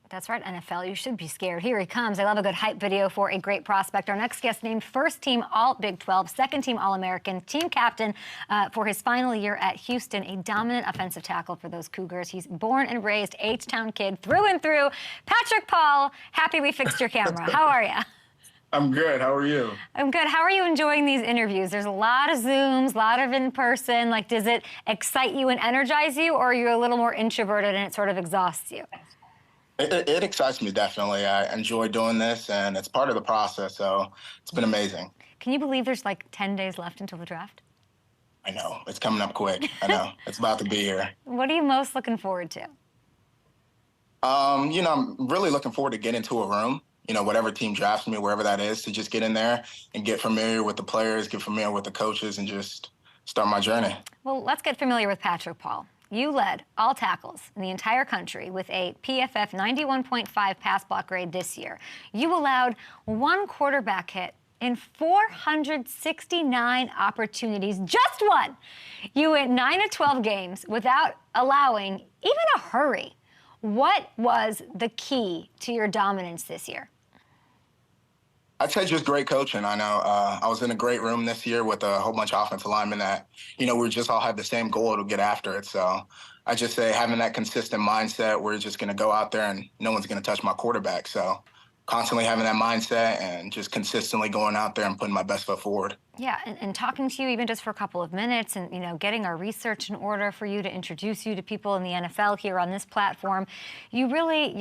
A: That's right, NFL. You should be scared. Here he comes. I love a good hype video for a great prospect. Our next guest named first team All-Big 12, second team All-American, team captain for his final year at Houston, a dominant offensive tackle for those Cougars. He's born and raised H-Town kid through and through. Patrick Paul, happy we fixed your camera. How are you?
K: I'm good. How are you?
A: I'm good. How are you enjoying these interviews? There's a lot of Zooms, a lot of in-person. Like, does it excite you and energize you, or are you a little more introverted and it sort of exhausts you?
K: It excites me, definitely. I enjoy doing this, and it's part of the process, so it's been amazing.
A: Can you believe there's like 10 days left until the draft?
K: I know. It's coming up quick. I know. It's about to be here.
A: What are you most looking forward to?
K: You know, I'm really looking forward to getting into a room, you know, whatever team drafts me, wherever that is, to just get in there and get familiar with the players, get familiar with the coaches, and just start my journey.
A: Well, let's get familiar with Patrick Paul. You led all tackles in the entire country with a PFF 91.5 pass block grade this year. You allowed 1 quarterback hit in 469 opportunities, just one. You went 9 of 12 games without allowing even a hurry. What was the key to your dominance this year?
K: I'd say just great coaching. I know I was in a great room this year with a whole bunch of offensive linemen that, you know, we just all had the same goal to get after it. So I just say having that consistent mindset, we're just going to go out there and no one's going to touch my quarterback. So constantly having that mindset and just consistently going out there and putting my best foot forward.
A: Yeah, and talking to you even just for a couple of minutes and, you know, getting our research in order for you to introduce you to people in the NFL here on this platform, you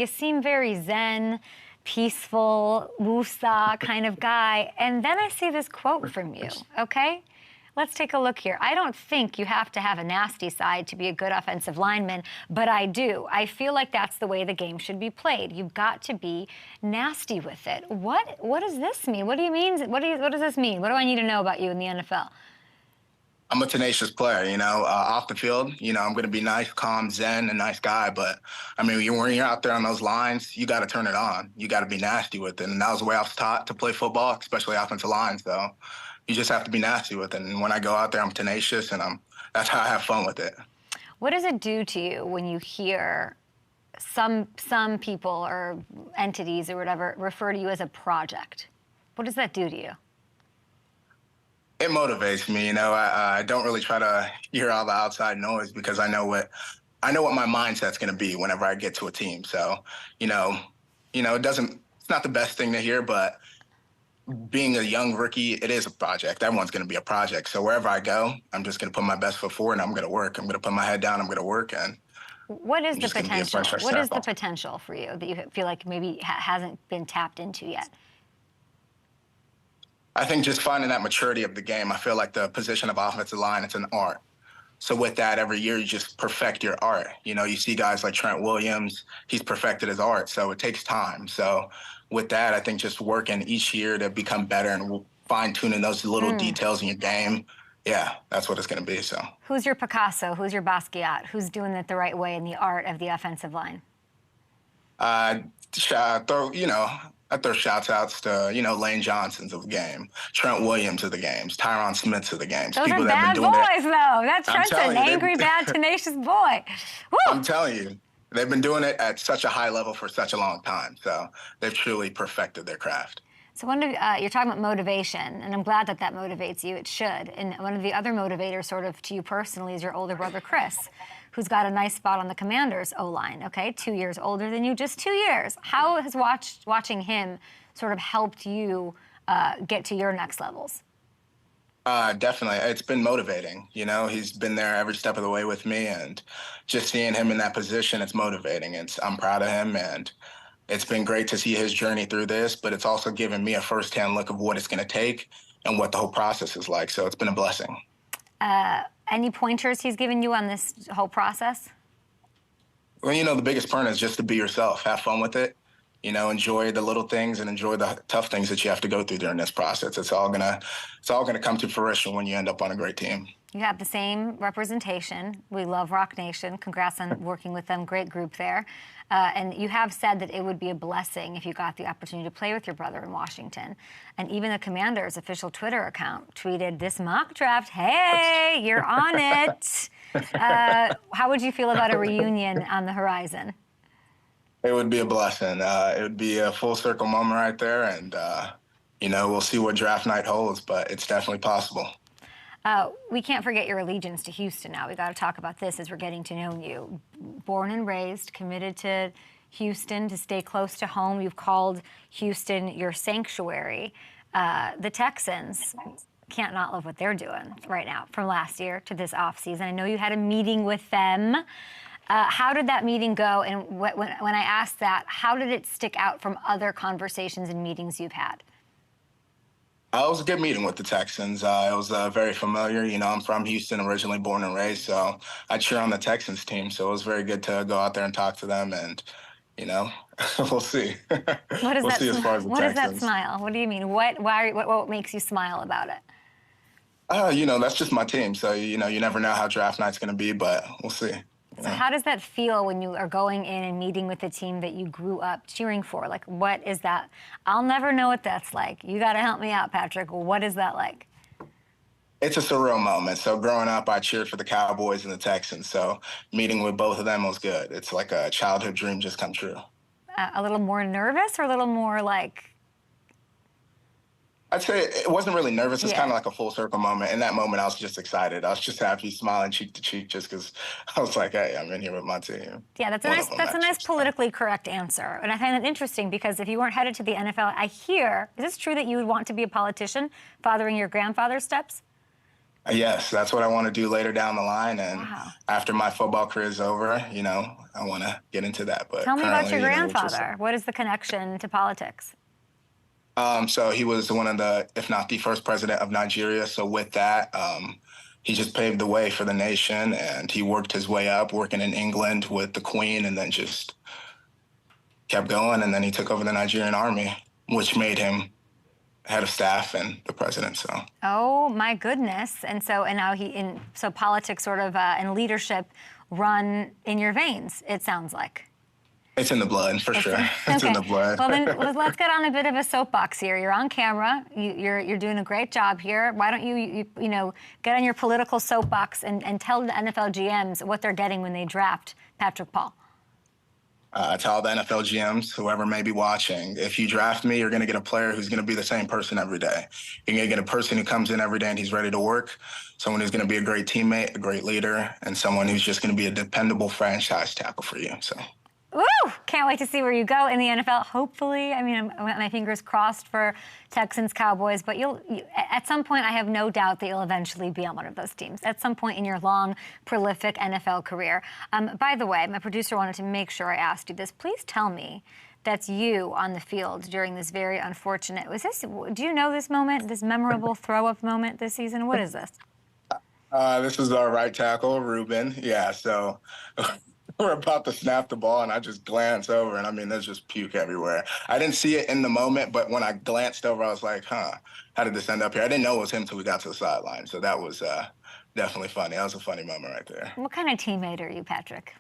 A: seem very zen, peaceful, woosah kind of guy. And then I see this quote from you, okay? Let's take a look here. I don't think you have to have a nasty side to be a good offensive lineman, but I do. I feel like that's the way the game should be played. You've got to be nasty with it. What does this mean? What do you mean? What does this mean? What do I need to know about you in the NFL?
K: I'm a tenacious player, you know, off the field, you know, I'm going to be nice, calm, zen, a nice guy. But, I mean, when you're out there on those lines, you got to turn it on. You got to be nasty with it. And that was the way I was taught to play football, especially offensive line. So you just have to be nasty with it. And when I go out there, I'm tenacious, and that's how I have fun with it.
A: What does it do to you when you hear some people or entities or whatever refer to you as a project? What does that do to you?
K: It motivates me. You know, I don't really try to hear all the outside noise because I know what my mindset's going to be whenever I get to a team. So, it's not the best thing to hear, but being a young rookie, it is a project. Everyone's going to be a project. So wherever I go, I'm just going to put my best foot forward, and I'm going to work. I'm going to put my head down. I'm going to work. And
A: what is the potential? What is the potential for you that you feel like maybe hasn't been tapped into yet?
K: I think just finding that maturity of the game. I feel like the position of offensive line, it's an art. So with that, every year you just perfect your art. You know, you see guys like Trent Williams, he's perfected his art. So it takes time. So with that, I think just working each year to become better and fine-tuning those little details in your game, yeah, that's what it's going to be. So
A: who's your Picasso? Who's your Basquiat? Who's doing it the right way in the art of the offensive line? I throw shouts outs to, Lane Johnson's of the game, Trent Williams of the games, Tyron Smith's of the games. Those
K: People
A: are
K: that
A: bad
K: have been doing
A: boys, though. That's Trent's an angry, bad, tenacious boy. Woo!
K: I'm telling you, they've been doing it at such a high level for such a long time. So they've truly perfected their craft.
A: So you're talking about motivation, and I'm glad that motivates you. It should. And one of the other motivators, sort of to you personally, is your older brother, Chris, who's got a nice spot on the Commanders' O-line, okay? 2 years older than you, just 2 years. How has watching him sort of helped you get to your next levels?
K: Definitely. It's been motivating. He's been there every step of the way with me, and just seeing him in that position, it's motivating. I'm proud of him, and it's been great to see his journey through this, but it's also given me a firsthand look of what it's going to take and what the whole process is like. So it's been a blessing.
A: Any pointers he's given you on this whole process?
K: Well, the biggest part is just to be yourself. Have fun with it. Enjoy the little things and enjoy the tough things that you have to go through during this process. It's all gonna come to fruition when you end up on a great team.
A: You have the same representation. We love Rock Nation. Congrats on working with them. Great group there. And you have said that it would be a blessing if you got the opportunity to play with your brother in Washington. And even the Commanders' official Twitter account tweeted this mock draft, hey, you're on it. How would you feel about a reunion on the horizon?
K: It would be a blessing. It would be a full circle moment right there. And, we'll see what draft night holds, but it's definitely possible.
A: We can't forget your allegiance to Houston now. We got to talk about this as we're getting to know you. Born and raised, committed to Houston to stay close to home. You've called Houston your sanctuary. The Texans can't not love what they're doing right now from last year to this offseason. I know you had a meeting with them. How did that meeting go? And when I asked that, how did it stick out from other conversations and meetings you've had?
K: It was a good meeting with the Texans. It was very familiar. I'm from Houston, originally born and raised, so I cheer on the Texans team. So it was very good to go out there and talk to them, and, we'll see. We'll see as far as the Texans.
A: What is that smile? What do you mean? What makes you smile about it?
K: That's just my team. So, you never know how draft night's going to be, but we'll see.
A: So how does that feel when you are going in and meeting with the team that you grew up cheering for? Like, what is that? I'll never know what that's like. You got to help me out, Patrick. What is that like?
K: It's a surreal moment. So growing up, I cheered for the Cowboys and the Texans. So meeting with both of them was good. It's like a childhood dream just come true.
A: A little more nervous or a little more like?
K: I'd say it wasn't really nervous. It's kind of like a full circle moment. In that moment, I was just excited. I was just happy, smiling cheek to cheek, just because I was like, hey, I'm in here with my team.
A: Yeah, that's a nice politically correct answer. And I find that interesting because if you weren't headed to the NFL, I hear, is this true that you would want to be a politician, following your grandfather's steps?
K: Yes, that's what I want to do later down the line. And after my football career is over, I want to get into that. But
A: tell me about your grandfather. What is the connection to politics?
K: So he was one of the, if not the first president of Nigeria. So with that, he just paved the way for the nation, and he worked his way up, working in England with the Queen, and then just kept going. And then he took over the Nigerian army, which made him head of staff and the president. So. Oh my goodness! And now so politics sort of and leadership run in your veins. It sounds like. It's in the blood, for sure. It's in the blood.
A: Well, then let's get on a bit of a soapbox here. You're on camera. You're doing a great job here. Why don't you get on your political soapbox and tell the NFL GMs what they're getting when they draft Patrick Paul?
K: To all the NFL GMs, whoever may be watching, if you draft me, you're going to get a player who's going to be the same person every day. You're going to get a person who comes in every day and he's ready to work, someone who's going to be a great teammate, a great leader, and someone who's just going to be a dependable franchise tackle for you. So.
A: Woo! Can't wait to see where you go in the NFL. Hopefully, I mean, my fingers crossed for Texans, Cowboys, but at some point, I have no doubt that you'll eventually be on one of those teams at some point in your long, prolific NFL career. By the way, my producer wanted to make sure I asked you this. Please tell me that's you on the field during this very unfortunate. Do you know this moment, this memorable throw-up moment this season? What is this?
K: This is our right tackle, Ruben. Yeah, so. We're about to snap the ball, and I just glance over, and I mean, there's just puke everywhere. I didn't see it in the moment, but when I glanced over, I was like, how did this end up here? I didn't know it was him until we got to the sideline, so that was definitely funny. That was a funny moment right there.
A: What kind of teammate are you, Patrick?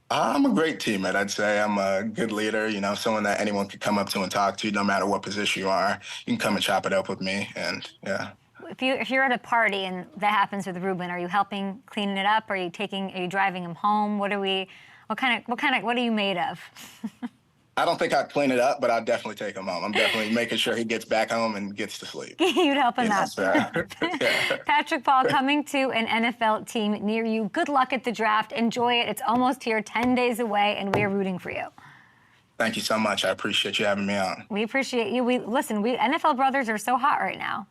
K: I'm a great teammate, I'd say. I'm a good leader, someone that anyone could come up to and talk to, no matter what position you are. You can come and chop it up with me, and yeah.
A: If you're at a party and that happens with Ruben, are you helping cleaning it up? Are you driving him home? What are you made of?
K: I don't think I'd clean it up, but I'd definitely take him home. I'm definitely making sure he gets back home and gets to sleep.
A: You'd help him out.
K: Yeah.
A: Patrick Paul coming to an NFL team near you. Good luck at the draft. Enjoy it. It's almost here, 10 days away, and we're rooting for you.
K: Thank you so much. I appreciate you having me on.
A: We appreciate you. NFL brothers are so hot right now.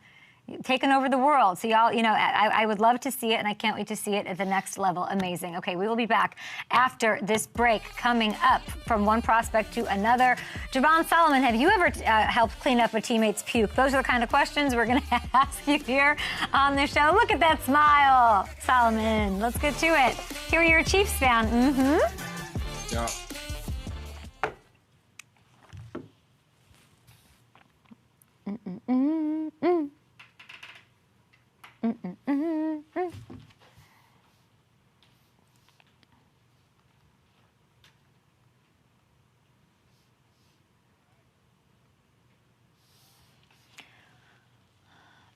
A: Taking over the world. So y'all, I would love to see it, and I can't wait to see it at the next level. Amazing. Okay, we will be back after this break. Coming up from one prospect to another. Javon Solomon, have you ever helped clean up a teammate's puke? Those are the kind of questions we're going to ask you here on the show. Look at that smile, Solomon. Let's get to it. Here you're a Chiefs fan. Mm-hmm.
K: Yeah.
A: Mm-mm-mm-mm.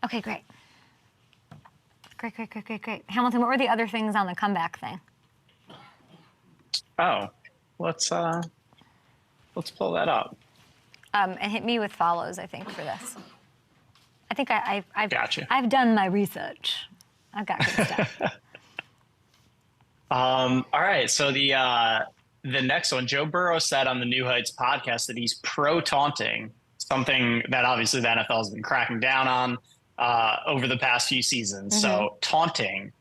A: Okay, great. Great. Hamilton, what were the other things on the comeback thing?
B: Oh, let's pull that up.
A: And hit me with follows, I think, for this. I think I've
B: gotcha.
A: I've done my research. I've got good stuff.
B: All right. So the next one, Joe Burrow said on the New Heights podcast that he's pro taunting, something that obviously the NFL has been cracking down on over the past few seasons. Mm-hmm. So taunting,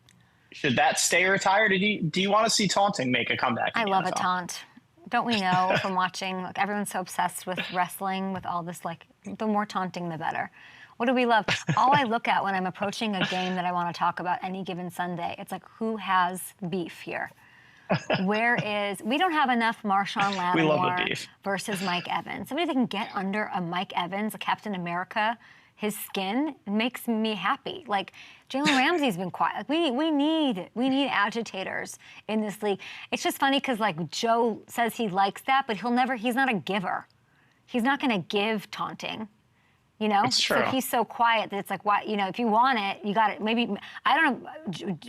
B: should that stay retired? Do you want to see taunting make a comeback?
A: I love a taunt. Don't we know from watching? Like, everyone's so obsessed with wrestling, with all this. Like, the more taunting, the better. What do we love? All I look at when I'm approaching a game that I want to talk about any given Sunday, it's like, who has beef here? We don't have enough Marshawn Lattimore versus Mike Evans. Somebody that can get under a Mike Evans, a Captain America, his skin, makes me happy. Like, Jalen Ramsey's been quiet. Like, we need agitators in this league. It's just funny because, like, Joe says he likes that, but he's not a giver. He's not going to give taunting.
B: It's true.
A: So he's so quiet that it's like, why? If you want it, you got it. Maybe, I don't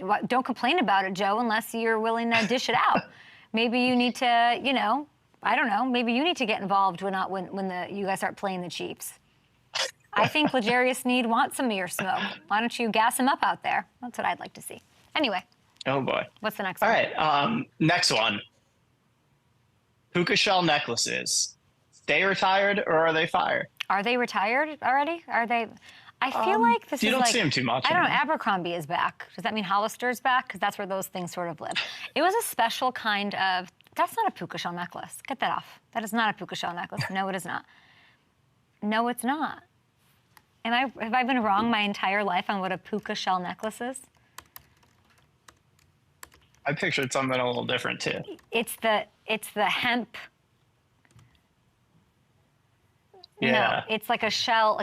A: know, don't complain about it, Joe, unless you're willing to dish it out. Maybe you need to, I don't know, maybe you need to get involved when you guys start playing the Chiefs. I think Legarius Sneed wants some of your smoke. Why don't you gas him up out there? That's what I'd like to see. Anyway.
B: Oh, boy.
A: What's the next
B: one?
A: All
B: right, next one. Puka shell necklaces. Stay retired or are they fired?
A: Are they retired already? Are they? I feel like this is like...
B: You don't see them too much.
A: I don't know. Abercrombie is back. Does that mean Hollister's back? Because that's where those things sort of live. It was a special kind of... That's not a puka shell necklace. Get that off. That is not a puka shell necklace. No, it is not. No, it's not. Have I been wrong my entire life on what a puka shell necklace is?
B: I pictured something a little different too.
A: It's the hemp...
B: Yeah.
A: No, it's like a shell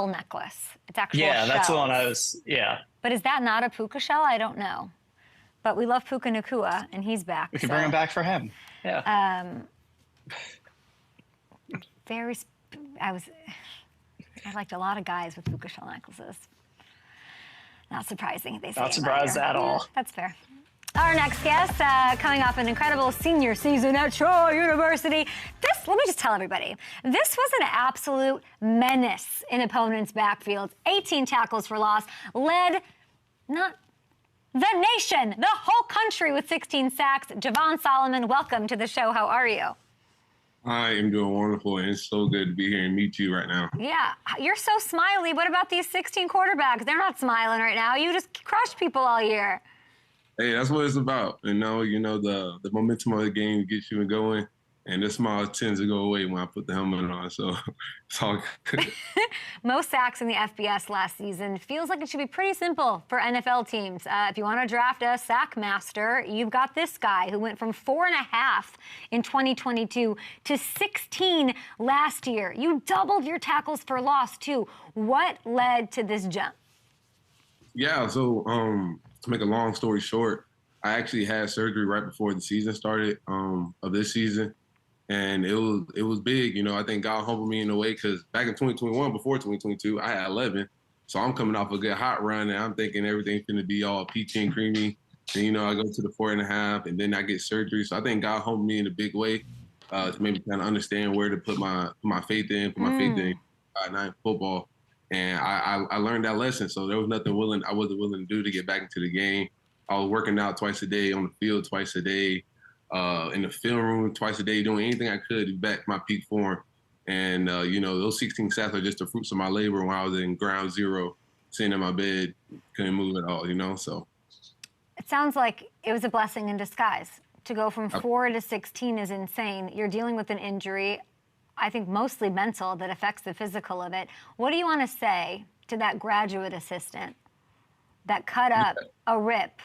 A: necklace. It's actual
B: Yeah, that's
A: shells.
B: the one I was, yeah.
A: But is that not a puka shell? I don't know. But we love Puka Nakua, and he's back.
B: We can bring him back for him. Yeah.
A: I liked a lot of guys with puka shell necklaces. Not surprising. They say
B: Not surprised at all.
A: That's fair. Our next guest, coming off an incredible senior season at Troy University. Let me just tell everybody, this was an absolute menace in opponents' backfields. 18 tackles for loss, led not the nation, the whole country with 16 sacks. Javon Solomon, welcome to the show. How are you?
L: I am doing wonderful, and it's so good to be here and meet you right now.
A: Yeah, you're so smiley. What about these 16 quarterbacks? They're not smiling right now. You just crushed people all year.
L: Hey, that's what it's about. You know, the momentum of the game gets you going, and the smile tends to go away when I put the helmet on. So it's all good.
A: Most sacks in the FBS last season. Feels like it should be pretty simple for NFL teams. If you want to draft a sack master, you've got this guy who went from 4.5 in 2022 to 16 last year. You doubled your tackles for loss too. What led to this jump?
L: Yeah, so to make a long story short, I actually had surgery right before the season started of this season. And it was big, you know. I think God humbled me in a way because back in 2021, before 2022, I had 11. So I'm coming off a good hot run, and I'm thinking everything's going to be all peachy and creamy. And, you know, I go to the 4.5, and then I get surgery. So I think God humbled me in a big way to maybe kind of understand where to put my faith in, football. And I learned that lesson. So there was nothing I wasn't willing to do to get back into the game. I was working out twice a day, on the field twice a day. In the film room twice a day, doing anything I could to back my peak form. And, you know, those 16 sacks are just the fruits of my labor when I was in ground zero, sitting in my bed, couldn't move at all, you know, so.
A: It sounds like it was a blessing in disguise. To go from 4 to 16 is insane. You're dealing with an injury, I think mostly mental, that affects the physical of it. What do you want to say to that graduate assistant that cut up a rip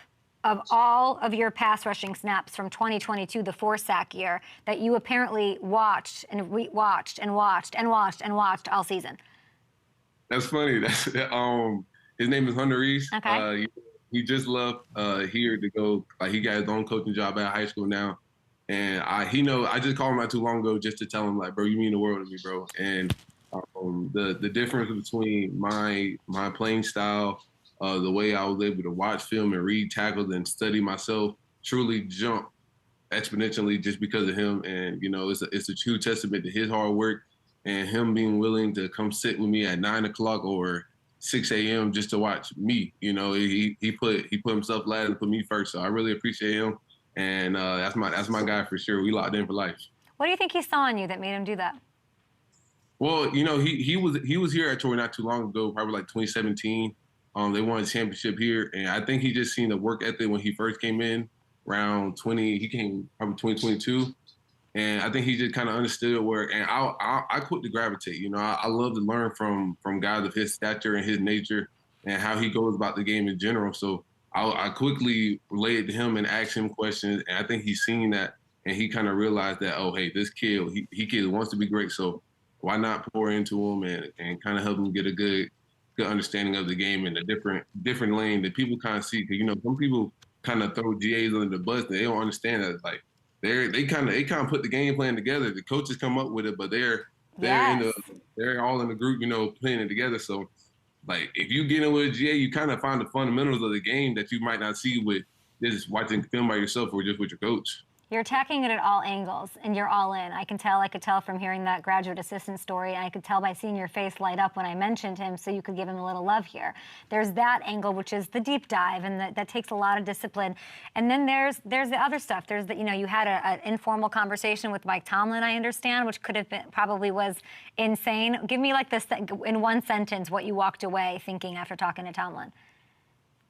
A: of all of your pass rushing snaps from 2022, the 4-sack year, that you apparently watched and watched all season?
L: That's funny. That's his name is Hunter Reese.
A: Okay.
L: He just left here to go. He got his own coaching job at high school now, and I just called him not too long ago just to tell him, like, bro, you mean the world to me, bro. And the difference between my playing style, the way I was able to watch film and read tackles and study myself truly jumped exponentially just because of him. And, you know, it's a true testament to his hard work and him being willing to come sit with me at 9 o'clock or 6 a.m. just to watch me. You know, he put himself last and put me first. So I really appreciate him. And that's my guy for sure. We locked in for life.
A: What do you think he saw in you that made him do that?
L: Well, you know, he was here at Troy not too long ago, probably like 2017. They won a championship here, and I think he just seen the work ethic when he first came in, around 20. He came probably 2022, and I think he just kind of understood where. And I quit to gravitate. You know, I love to learn from guys of his stature and his nature, and how he goes about the game in general. So I quickly relayed to him and asked him questions, and I think he's seen that, and he kind of realized that, oh, hey, this kid, he wants to be great, so why not pour into him and kind of help him get a good understanding of the game and the different lane that people kind of see. Because, you know, some people kind of throw GAs under the bus and they don't understand that. Like they kind of put the game plan together. The coaches come up with it, but they're all in the group, you know, playing it together. So, like, if you get in with a GA, you kind of find the fundamentals of the game that you might not see with just watching film by yourself or just with your coach.
A: You're attacking it at all angles, and you're all in. I could tell from hearing that graduate assistant story, and I could tell by seeing your face light up when I mentioned him, so you could give him a little love here. There's that angle, which is the deep dive, and that takes a lot of discipline. And then there's the other stuff. There's the, you know, you had an informal conversation with Mike Tomlin, I understand, which could have been, probably was insane. Give me, like, this in one sentence what you walked away thinking after talking to Tomlin.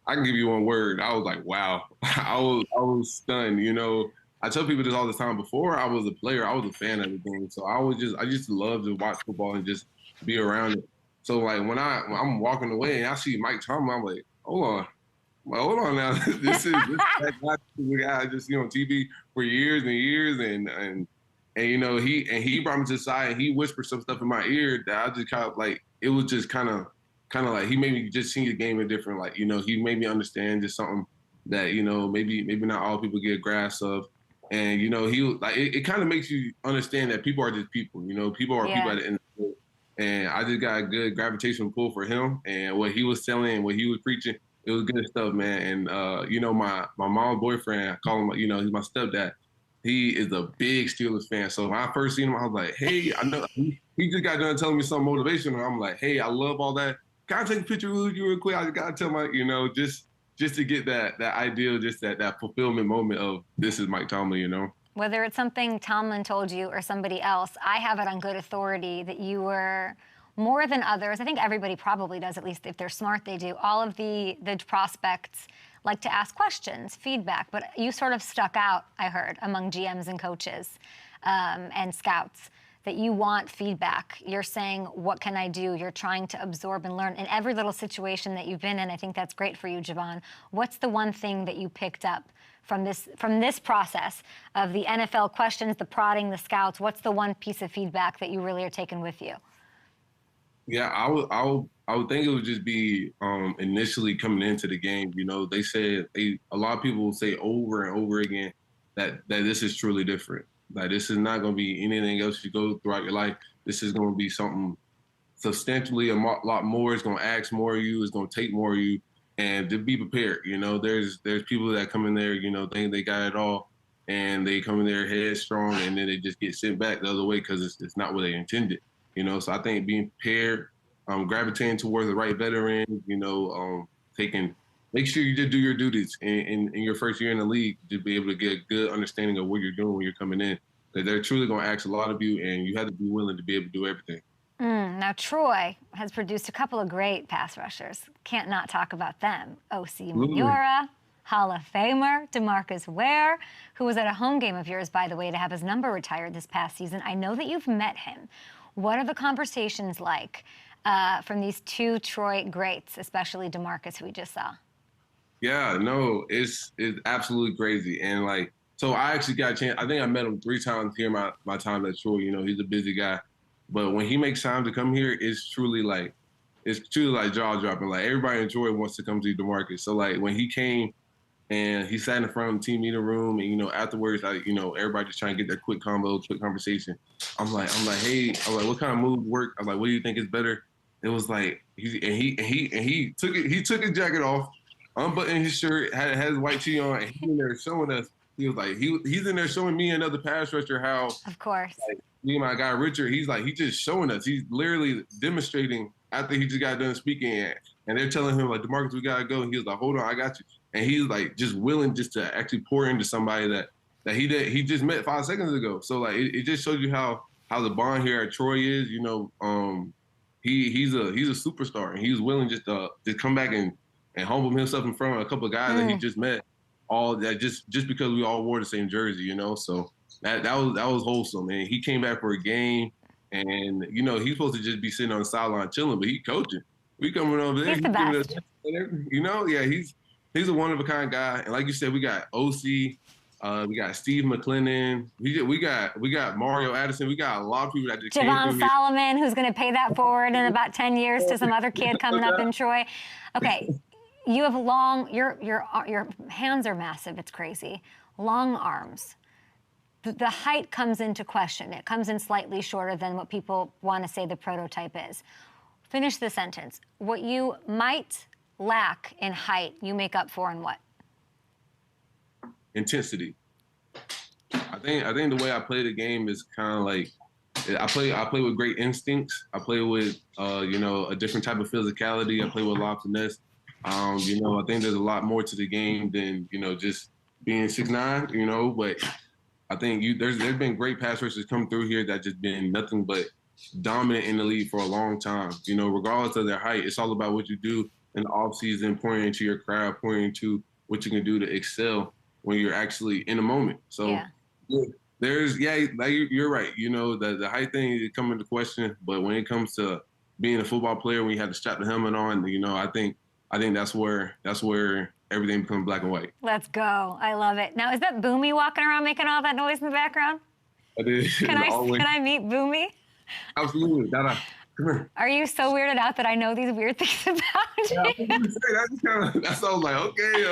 L: I can give you one word. I was like, wow. I was stunned, you know. I tell people this all the time. Before I was a player, I was a fan of the game. So I just love to watch football and just be around it. So, like, when I'm walking away and I see Mike Tomlin, I'm like, hold on now. this is that guy I just see on TV for years and years, and you know, he brought me to the side and he whispered some stuff in my ear that I just kind of, like, it was just kind of like he made me just see the game in different, like, you know, he made me understand just something that, you know, maybe not all people get a grasp of. And, you know, he like it kind of makes you understand that people are just people. You know, people are people at the end of the day. And I just got a good gravitational pull for him. And what he was telling, what he was preaching, it was good stuff, man. And, you know, my mom's boyfriend, I call him, you know, he's my stepdad. He is a big Steelers fan. So when I first seen him, I was like, hey, I know he just got done telling me some motivation. And I'm like, hey, I love all that. Can I take a picture with you real quick? I just got to tell my, you know, just to get that ideal, just that fulfillment moment of this is Mike Tomlin, you know?
A: Whether it's something Tomlin told you or somebody else, I have it on good authority that you were more than others. I think everybody probably does, at least if they're smart, they do. All of the prospects like to ask questions, feedback, but you sort of stuck out, I heard, among GMs and coaches and scouts, that you want feedback. You're saying, what can I do? You're trying to absorb and learn in every little situation that you've been in. I think that's great for you, Javon. What's the one thing that you picked up from this process of the NFL questions, the prodding, the scouts? What's the one piece of feedback that you really are taking with you?
L: Yeah, I would think it would just be initially coming into the game. You know, they said a lot of people will say over and over again that this is truly different. Like, this is not going to be anything else you go throughout your life. This is going to be something substantially a lot more. It's going to ask more of you. It's going to take more of you. And to be prepared, you know, there's people that come in there, you know, think they got it all, and they come in there headstrong, and then they just get sent back the other way because it's not what they intended. You know, so I think being prepared, gravitating towards the right veterans, you know, make sure you just do your duties in your first year in the league to be able to get a good understanding of what you're doing when you're coming in. Because they're truly going to ask a lot of you, and you have to be willing to be able to do everything.
A: Now, Troy has produced a couple of great pass rushers. Can't not talk about them. O.C. Miura, Hall of Famer DeMarcus Ware, who was at a home game of yours, by the way, to have his number retired this past season. I know that you've met him. What are the conversations like from these two Troy greats, especially DeMarcus, who we just saw?
L: Yeah, no, it's absolutely crazy. And, like, so I actually got a chance. I think I met him 3 times here my time at Troy. You know, he's a busy guy. But when he makes time to come here, it's truly like jaw-dropping. Like, everybody in Troy wants to come see DeMarcus. So, like, when he came and he sat in front of the team meeting room, and, you know, afterwards, everybody just trying to get that quick combo, quick conversation. I'm like, hey, what kind of move work? I'm like, what do you think is better? It was like, he took his jacket off, unbuttoned his shirt, had his white tee on, and he's in there showing us. He was like, he's in there showing me another pass rusher how.
A: Of course.
L: Like, me and my guy Richard, he's just showing us. He's literally demonstrating after he just got done speaking, and they're telling him, like, DeMarcus, we gotta go. And he was like, hold on, I got you. And he's like just willing just to actually pour into somebody that he just met 5 seconds ago. So, like, it just shows you how the bond here at Troy is. You know, he's a superstar, and he's willing just to come back and humble himself in front of a couple of guys that he just met. All that just because we all wore the same jersey, you know. So that was wholesome. And he came back for a game, and, you know, he's supposed to just be sitting on the sideline chilling, but he coaching. We coming over there.
A: He's the best.
L: You know, yeah, he's a one of a kind guy. And like you said, we got OC, we got Steve McClendon, we got Mario Addison, we got a lot of people that just
A: Javon Solomon, who's going to pay that forward in about 10 years to some other kid coming up in Troy. Okay. You have your hands are massive. It's crazy. Long arms. The height comes into question. It comes in slightly shorter than what people want to say the prototype is. Finish the sentence. What you might lack in height, you make up for in what?
L: Intensity. I think the way I play the game is kind of like, I play with great instincts. I play with you know, a different type of physicality. I play with a lot of finesse. You know, I think there's a lot more to the game than, you know, just being 6'9", you know, but I think there's been great pass rushers come through here that just been nothing but dominant in the league for a long time. You know, regardless of their height, it's all about what you do in the offseason, pointing into your crowd, pointing to what you can do to excel when you're actually in the moment. So you're right. You know, the height thing is coming into question, but when it comes to being a football player, when you have to strap the helmet on, you know, I think that's where everything becomes black and white.
A: Let's go. I love it. Now, is that Boomy walking around making all that noise in the background?
L: It is.
A: Can I meet Boomy?
L: Absolutely. Come here.
A: Are you so weirded out that I know these weird things about you?
L: That's all like, okay.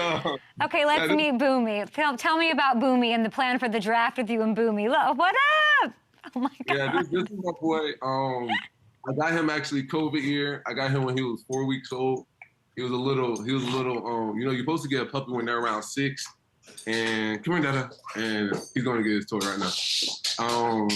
A: Okay, let's meet Boomy. Tell me about Boomy and the plan for the draft with you and Boomy. Look, what up? Oh my God.
L: Yeah, this is my boy. I got him actually COVID year. I got him when he was 4 weeks old. He was a little, you know, you're supposed to get a puppy when they're around 6. And come here, Dada. And he's going to get his toy right now.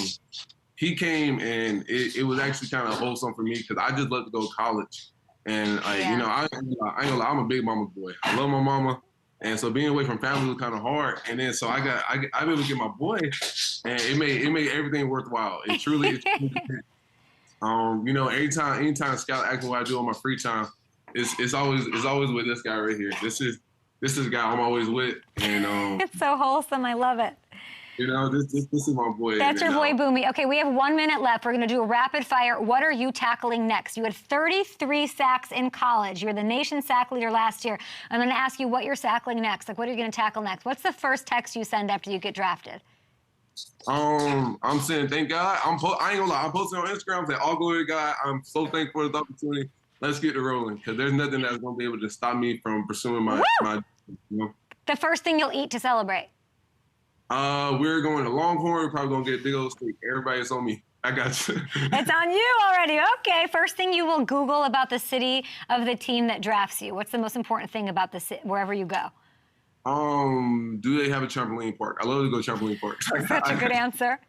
L: He came and it was actually kind of wholesome for me because I just love to go to college. And you know, I ain't gonna lie, I'm a big mama boy. I love my mama. And so being away from family was kind of hard. And then so I was able to get my boy, and it made everything worthwhile. It truly is. You know, anytime Scout asks me what I do on my free time, it's always with this guy right here. This is the guy I'm always with. And
A: it's so wholesome. I love it.
L: You know, this is my boy.
A: That's your boy, Boomy. Okay, we have 1 minute left. We're going to do a rapid fire. What are you tackling next? You had 33 sacks in college. You were the nation sack leader last year. I'm going to ask you what you're tackling next. Like, what are you going to tackle next? What's the first text you send after you get drafted?
L: I'm saying thank God. I ain't gonna lie. I'm posting on Instagram. I'm saying all glory to God. I'm so thankful for this opportunity. Let's get it rolling because there's nothing that's going to be able to stop me from pursuing my you know.
A: The first thing you'll eat to celebrate?
L: We're going to Longhorn. We're probably going to get a big old steak. Everybody's on me. I got you.
A: It's on you already. Okay. First thing you will Google about the city of the team that drafts you. What's the most important thing about the city, wherever you go?
L: Do they have a trampoline park? I love to go to trampoline park.
A: Such a good answer.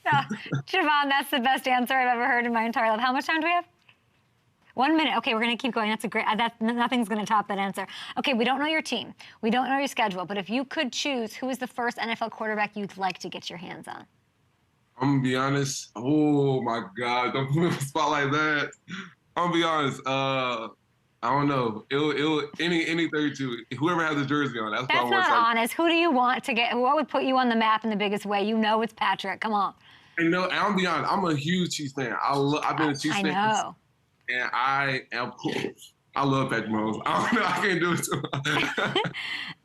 A: No, Javon, that's the best answer I've ever heard in my entire life. How much time do we have? 1 minute. Okay, we're going to keep going. That's a great, nothing's going to top that answer. Okay, we don't know your team. We don't know your schedule. But if you could choose, who is the first NFL quarterback you'd like to get your hands on?
L: I'm going to be honest. Oh, my God. Don't put me on the spot like that. I'm going to be honest. I don't know. Any 32. Whoever has the jersey on. That's what I want.
A: That's not honest. Who do you want to get? What would put you on the map in the biggest way? You know it's Patrick. Come on.
L: You know, I'm going to be honest. I'm a huge Chiefs fan. I've been a Chiefs fan.
A: I know.
L: And I love Patrick Mahomes. I don't know. I can't do it too much.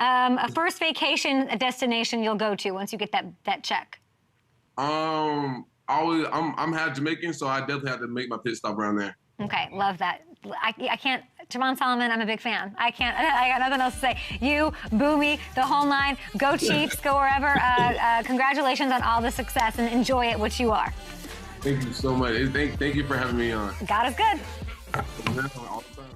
A: A first vacation destination you'll go to once you get that check.
L: I'm half Jamaican, so I definitely have to make my pit stop around there.
A: Okay, love that. I can't. Javon Solomon, I'm a big fan. I got nothing else to say. You, Boomy, the whole nine. Go Chiefs. Go wherever. Congratulations on all the success and enjoy it, which you are.
L: Thank you so much. Thank you for having me on.
A: God is good.
L: All the time.